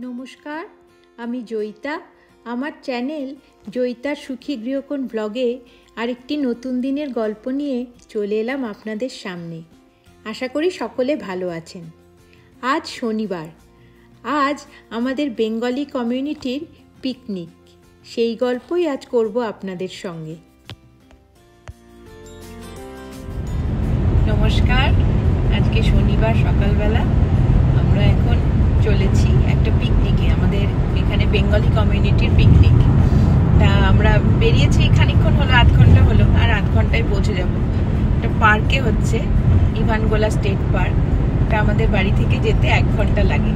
নমস্কার, আমি জয়িতা। আমার চ্যানেল জয়িতার সুখী গৃহকোণ ব্লগে আরেকটি নতুন দিনের গল্প নিয়ে চলে এলাম আপনাদের সামনে। আশা করি সকলে ভালো আছেন। আজ শনিবার, আজ আমাদের বেঙ্গলি কমিউনিটির পিকনিক। সেই গল্পই আজ করব আপনাদের সঙ্গে। নমস্কার, আজকে শনিবার সকালবেলা আমরা এখন চলেছি একটা পিকনিকে। আমাদের এখানে বেঙ্গলি কমিউনিটির পিকনিক। তা আমরা বেরিয়েছি খানিকক্ষণ হলো, আধ ঘন্টা হলো, আর আধ ঘন্টায় পৌঁছে যাব। একটা পার্কে হচ্ছে, ইভানগোলা স্টেট পার্ক। তা আমাদের বাড়ি থেকে যেতে 1 ঘন্টা লাগে।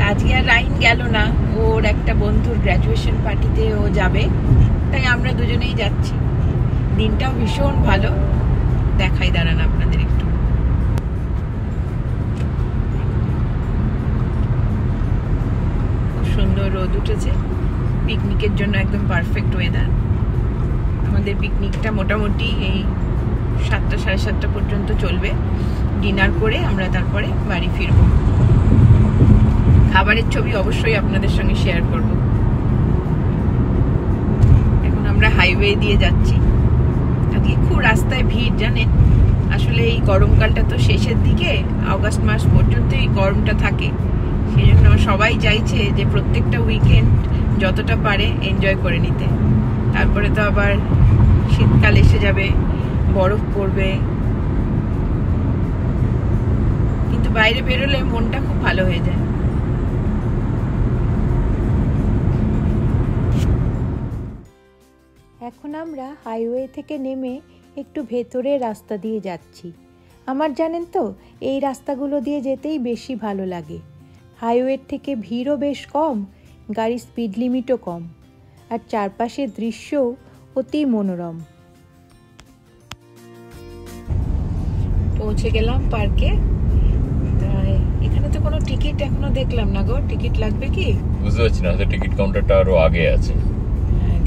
আজকে আর রাইন গেল না, ওর একটা বন্ধুর গ্র্যাজুয়েশন পার্টিতে ও যাবে, তাই আমরা দুজনেই যাচ্ছি। দিনটাও ভীষণ ভালো, দেখাই দাঁড়ান আপনাদের একটু। খুব সুন্দর রোদ উঠেছে, পিকনিকের জন্য একদম পারফেক্ট ওয়েদার। আমাদের পিকনিকটা মোটামুটি এই 7টা সাড়ে 7টা পর্যন্ত চলবে। ডিনার করে আমরা তারপরে বাড়ি ফিরবো। খাবারের ছবি অবশ্যই আপনাদের সঙ্গে শেয়ার করব। এখন আমরা হাইওয়ে দিয়ে যাচ্ছি। আজকে খুব রাস্তায় ভিড়, জানেন। আসলে এই গরমকালটা তো শেষের দিকে, আগস্ট মাস পর্যন্ত এই গরমটা থাকে। সেই জন্য সবাই চাইছে যে প্রত্যেকটা উইকেন্ড যতটা পারে এনজয় করে নিতে। তারপরে তো আবার শীতকাল এসে যাবে, বরফ পড়বে, কিন্তু বাইরে বেরোলে মনটা খুব ভালো হয়ে যায়। এখন আমরা হাইওয়ে থেকে নেমে একটু ভেতরের রাস্তা দিয়ে যাচ্ছি। আমার জানেন তো, এই রাস্তাগুলো দিয়ে যেতেই বেশি ভালো লাগে। হাইওয়ের থেকে ভিড়ও বেশ কম, গাড়ির স্পিড লিমিটও কম, আর চারপাশের দৃশ্যও অতি মনোরম। পৌঁছে গেলাম পার্কে। এখানে তো কোনো টিকিট এখনো দেখলাম না গো। টিকিট লাগবে কি বুঝতে পারছি না, টিকিট কাউন্টারটা আরো আগে আছে।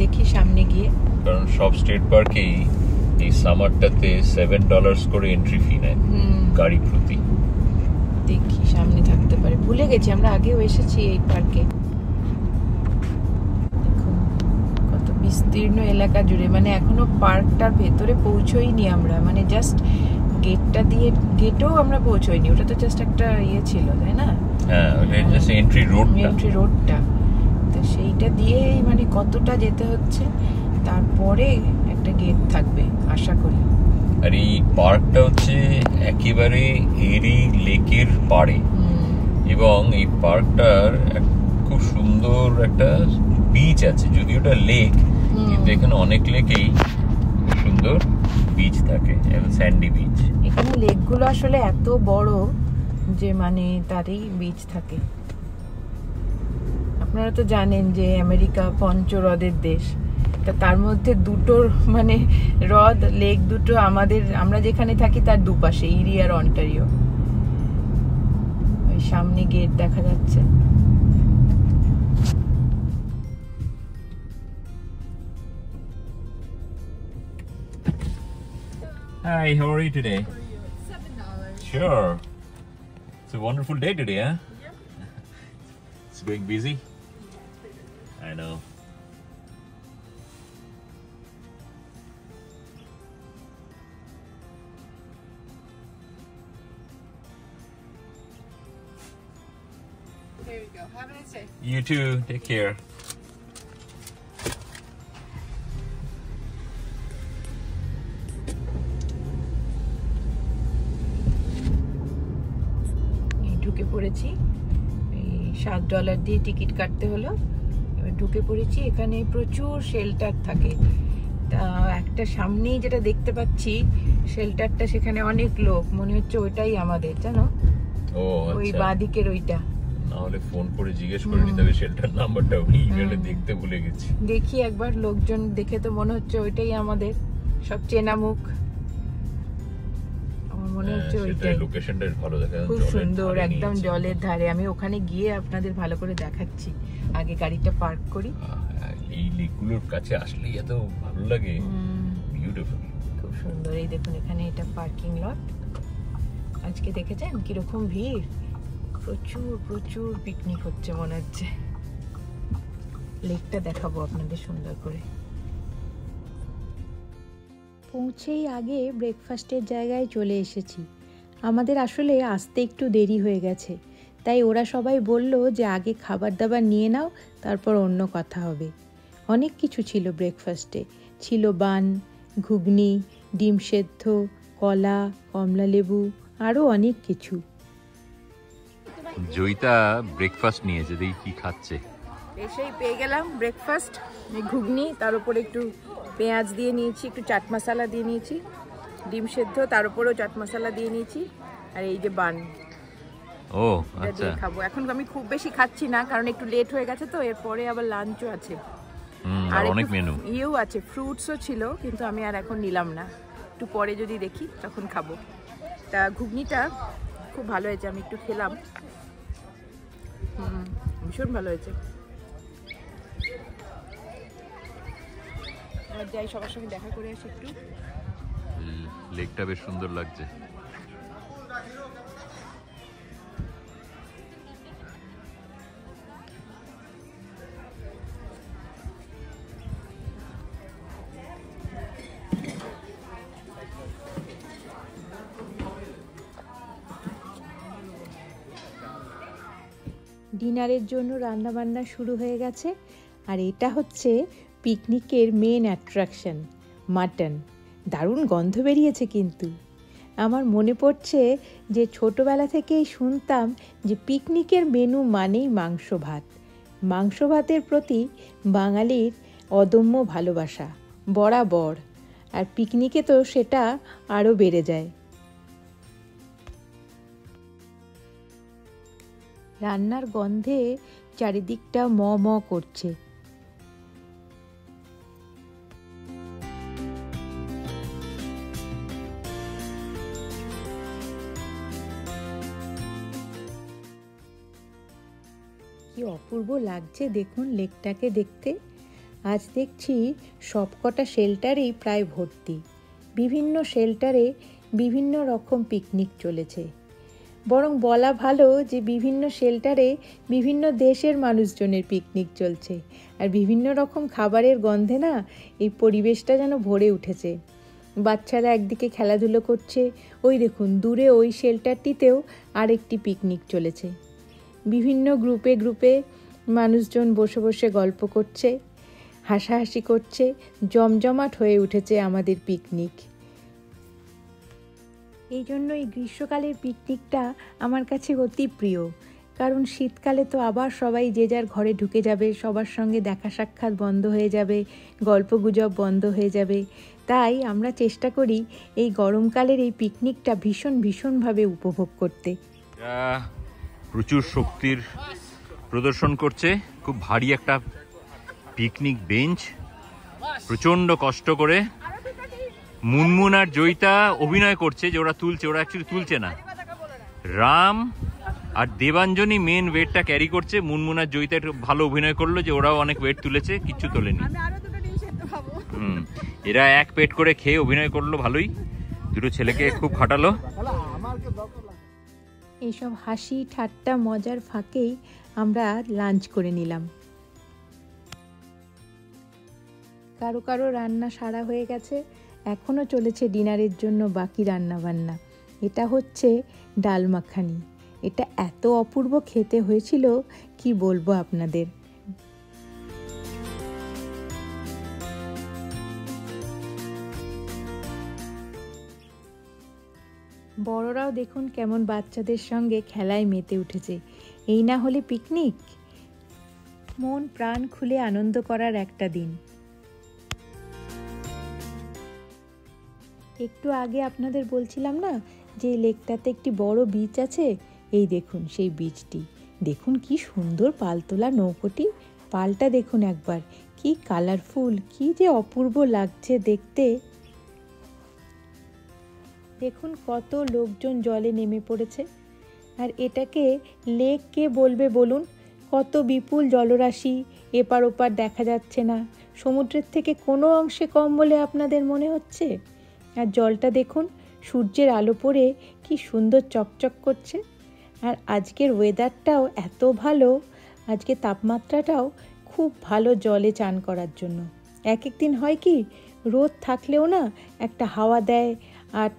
দেখি সামনে গিয়ে, কারণ সব স্টেট পার্কেই এই সামারটাতে $7 করে এন্ট্রি ফি নেয় গাড়ি প্রতি। দেখি সামনে থাকতে পারে, ভুলে গেছি, আমরা আগেও এসেছি এই পার্কে। দেখুন কত বিস্তীর্ণ এলাকা জুড়ে, মানে এখনো পার্কটার ভেতরে পৌঁছোইনি আমরা, মানে জাস্ট গেটটা দিয়ে, গেটও আমরা পৌঁছোইনি। ওটা তো জাস্ট একটা ইয়ে ছিল, তাই না? হ্যাঁ, ওটা জাস্ট এন্ট্রি রোডটা। তো সেইটা দিয়েই মানে কতটা যেতে হচ্ছে, তারপরে একটা গেট থাকবে আশা করি। আর এই পার্কটা হচ্ছে একেবারে এরি লেকের পাড়ে, এবং এই পার্কটার খুব সুন্দর একটা বিচ আছে। যদিও ওটা লেক, কিন্তু এখানে অনেক লেকেই সুন্দর বিচ থাকে, স্যান্ডি বিচ। এখানে লেকগুলো আসলে এত বড় যে মানে তারই বিচ থাকে। আপনারা তো জানেন যে আমেরিকা পঞ্চহ্রদের দেশ, তা তার মধ্যে দুটোর মানে হ্রদ, লেক দুটো আমরা যেখানে থাকি তার দুপাশে, ইরি আর অন্টারিও। ওই সামনে গেট দেখা যাচ্ছে। Hi, how are you today? $7. Sure. It's a wonderful day today, huh? Yep. It's going busy? I know. There you go. Have a nice day. You too. Take care. ঢুকে পড়েছি। এই $7 দিয়ে ticket কাটতে হলো। এবার ঢুকে পড়েছি। এখানে প্রচুর শেল্টার থাকে। তা একটা সামনেই যেটা দেখতে পাচ্ছি শেল্টারটা, সেখানে অনেক লোক, মনে হচ্ছে ওইটাই আমাদের, জানো, ওই বাঁদিকের ওইটা। নাহলে ফোন করে জিজ্ঞেস করে নিতে হবে শেল্টার নাম্বারটা, ইমেলে দেখতে ভুলে গেছি। দেখি একবার, লোকজন দেখে তো মনে হচ্ছে ওইটাই আমাদের, সব চেনা মুখ। মনে হচ্ছে ওইটাই। লোকেশনটা ভালো দেখা যাচ্ছে, খুব সুন্দর, একদম জলের ধারে। আমি ওখানে গিয়ে আপনাদের ভালো করে দেখাচ্ছি। আগে গাড়িটা পার্ক করি। এই লেকগুলোর কাছে আসলেই এত ভালো লাগে, বিউটিফুল, খুব সুন্দর। এই দেখুন, এখানে এটা পার্কিং লট। আজকে দেখেছেন কিরকম ভিড়, প্রচুর প্রচুর পিকনিক হচ্ছে মনে হচ্ছে। লেকটা দেখাবো আপনাদের সুন্দর করে। পৌঁছেই আগে ব্রেকফাস্টের জায়গায় চলে এসেছি। আমাদের আসলে আসতে একটু দেরি হয়ে গেছে, তাই ওরা সবাই বলল যে আগে খাবার দাবার নিয়ে নাও, তারপর অন্য কথা হবে। অনেক কিছু ছিল ব্রেকফাস্টে, ছিল বান, ঘুগনি, ডিম সেদ্ধ, কলা, কমলা লেবু, আরও অনেক কিছু। জয়িতা ব্রেকফাস্ট নিয়েছে, দেখি কি খাচ্ছে। এসেই পেয়ে গেলাম ব্রেকফাস্ট, ঘুগনি, তার উপরে একটু পেঁয়াজ দিয়ে নিয়েছি, একটু চাট মশলা দিয়ে নিয়েছি, ডিম সেদ্ধ, তার উপরেও চাট মশলা দিয়ে নিয়েছি, আর এই যে বান। ও আচ্ছা, খাবো। এখন আমি খুব বেশি খাচ্ছি না, কারণ একটু লেট হয়ে গেছে তো, এরপরে আবার লাঞ্চও আছে, আর অনেক মেনু ইয়েও আছে, ফ্রুটসও ছিল, কিন্তু আমি আর এখন নিলাম না, একটু পরে যদি দেখি তখন খাবো। তা ঘুগনিটা খুব ভালো হয়েছে, আমি একটু খেলাম, ভীষণ ভালো হয়েছে। আর যাই, সবার সঙ্গে দেখা করে আসি একটু। লেকটা বেশ সুন্দর লাগছে। ডিনারের জন্য রান্নাবান্না শুরু হয়ে গেছে, আর এটা হচ্ছে পিকনিকের মেন অ্যাট্রাকশন, মাটন। দারুণ গন্ধ বেরিয়েছে কিন্তু। আমার মনে পড়ছে যে ছোটবেলা থেকেই শুনতাম যে পিকনিকের মেনু মানেই মাংস ভাত। মাংস ভাতের প্রতি বাঙালির অদম্য ভালোবাসা বরাবর, আর পিকনিকে তো সেটা আরও বেড়ে যায়। রান্নার গন্ধে চারিদিকটা ম ম করছে। কি অপূর্ব লাগছে দেখুন লেকটাকে দেখতে। আজ দেখছি সবকটা শেল্টারেই প্রায় ভর্তি। বিভিন্ন শেল্টারে বিভিন্ন রকম পিকনিক চলেছে। বরং বলা ভালো যে বিভিন্ন শেল্টারে বিভিন্ন দেশের মানুষজনের পিকনিক চলছে, আর বিভিন্ন রকম খাবারের গন্ধে না এই পরিবেশটা যেন ভরে উঠেছে। বাচ্চারা একদিকে খেলাধুলো করছে, ওই দেখুন দূরে ওই শেল্টারটিতেও আরেকটি পিকনিক চলেছে। বিভিন্ন গ্রুপে গ্রুপে মানুষজন বসে বসে গল্প করছে, হাসাহাসি করছে, জমজমাট হয়ে উঠেছে আমাদের পিকনিক। এই জন্য এই গ্রীষ্মকালের পিকনিকটা আমার কাছে অতি প্রিয়, কারণ শীতকালে তো আবার সবাই যে যার ঘরে ঢুকে যাবে, সবার সঙ্গে দেখা সাক্ষাৎ বন্ধ হয়ে যাবে, গল্পগুজব বন্ধ হয়ে যাবে। তাই আমরা চেষ্টা করি এই গরমকালের এই পিকনিকটা ভীষণভাবে উপভোগ করতে। প্রচুর শক্তির প্রদর্শন করছে, খুব ভারী একটা পিকনিক বেঞ্চ, প্রচন্ড কষ্ট করে মুনমুন আর জয়িতা অভিনয় করছে যে ওরা তুলছে, ওরা অ্যাকচুয়ালি তুলছে না। রাম আর দেবাঞ্জনি মেন ওয়েটটা ক্যারি করছে। মুনমুন আর জয়িতা একটু ভালো অভিনয় করলো যে ওরাও অনেক ওয়েট তুলেছে, কিচ্ছু তোলেনি। এরা এক পেট করে খেয়ে অভিনয় করলো ভালোই, দুটো ছেলেকে খুব খাটালো। এইসব হাসি ঠাট্টা মজার ফাঁকেই আমরা লাঞ্চ করে নিলাম। কারো কারো রান্না সারা হয়ে গেছে, এখনও চলেছে ডিনারের জন্য বাকি রান্না বান্না। এটা হচ্ছে ডাল মাখানি। এটা এত অপূর্ব খেতে হয়েছিল কি বলবো আপনাদের। বড়রাও দেখুন কেমন বাচ্চাদের সঙ্গে খেলায় মেতে উঠেছে। এই না হলে পিকনিক, মন প্রাণ খুলে আনন্দ করার একটা দিন। একটু আগে আপনাদের বলছিলাম না যে লেকটাতে একটি বড় বিচ আছে, এই দেখুন সেই বিচটি। দেখুন কি সুন্দর পালতোলা নৌকোটি, পালটা দেখুন একবার, কি কালারফুল, কি যে অপূর্ব লাগছে দেখতে। দেখুন কত লোকজন জলে নেমে পড়েছে। আর এটাকে লেক কে বলবে বলুন? কত বিপুল জলরাশি, এপার ওপার দেখা যাচ্ছে না। সমুদ্রের থেকে কোনো অংশে কম বলে আপনাদের মনে হচ্ছে? আর জলটা দেখুন, সূর্যের আলো পড়ে কি সুন্দর চকচক করছে। আর আজকের ওয়েদারটাও এত ভালো, আজকে তাপমাত্রাটাও খুব ভালো জলে চান করার জন্য। এক দিন হয় কি রোদ থাকলেও না একটা হাওয়া দেয় আর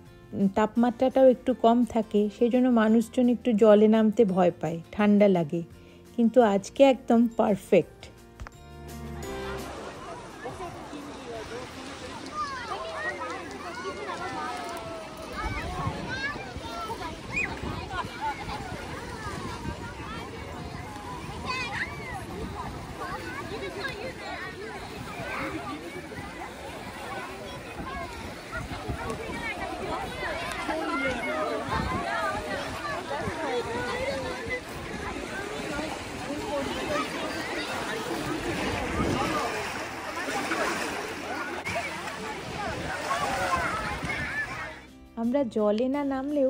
তাপমাত্রাটাও একটু কম থাকে, সেই জন্য মানুষজন একটু জলে নামতে ভয় পায়, ঠান্ডা লাগে। কিন্তু আজকে একদম পারফেক্ট। আমরা জলে না নামলেও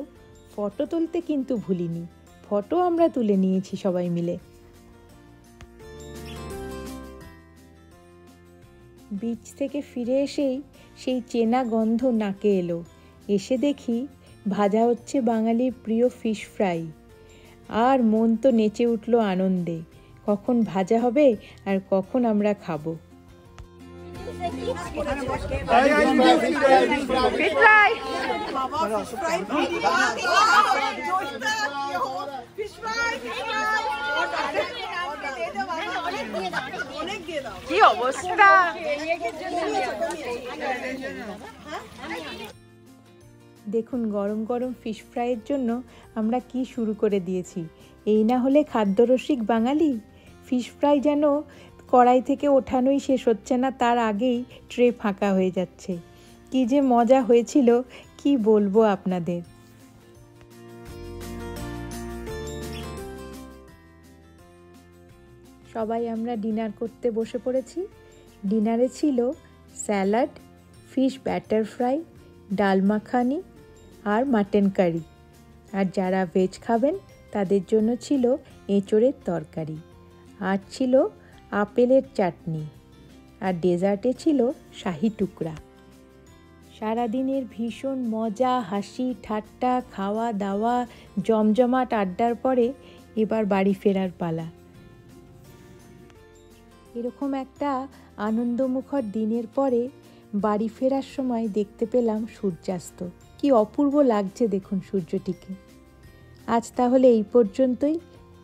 ফটো তুলতে কিন্তু ভুলিনি, ফটো আমরা তুলে নিয়েছি সবাই মিলে। বিচ থেকে ফিরে এসেই সেই চেনা গন্ধ নাকে এলো। এসে দেখি ভাজা হচ্ছে বাঙালির প্রিয় ফিশ ফ্রাই, আর মন তো নেচে উঠলো আনন্দে। কখন ভাজা হবে আর কখন আমরা খাবো। কি অবস্থা! দেখুন গরম গরম ফিশ ফ্রাইয়ের জন্য আমরা কি শুরু করে দিয়েছি। এই না হলে খাদ্যরসিক বাঙালি, ফিশ ফ্রাই যেন কড়াই থেকে ওঠানোই শেষ হচ্ছে না, তার আগেই ট্রে ফাঁকা হয়ে যাচ্ছে। কি যে মজা হয়েছিল কি বলবো আপনাদের। সবাই আমরা ডিনার করতে বসে পড়েছি। ডিনারে ছিল স্যালাড, ফিশ ব্যাটার ফ্রাই, ডাল মাখানি আর মাটন কারি। আর যারা ভেজ খাবেন তাদের জন্য ছিল এঁচোড়ের তরকারি, আর ছিল আপেলের চাটনি, আর ডেজার্টে ছিল শাহি টুকরা। সারাদিনের ভীষণ মজা, হাসি ঠাট্টা, খাওয়া দাওয়া, জমজমাট আড্ডার পরে এবার বাড়ি ফেরার পালা। এরকম একটা আনন্দমুখর দিনের পরে বাড়ি ফেরার সময় দেখতে পেলাম সূর্যাস্ত। কি অপূর্ব লাগছে দেখুন সূর্যটিকে। আজ তাহলে এই পর্যন্তই।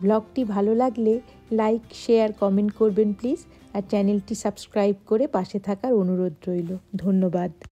ব্লগটি ভালো লাগলে লাইক, শেয়ার, কমেন্ট করবেন প্লিজ, আর চ্যানেলটি সাবস্ক্রাইব করে পাশে থাকার অনুরোধ রইল। ধন্যবাদ।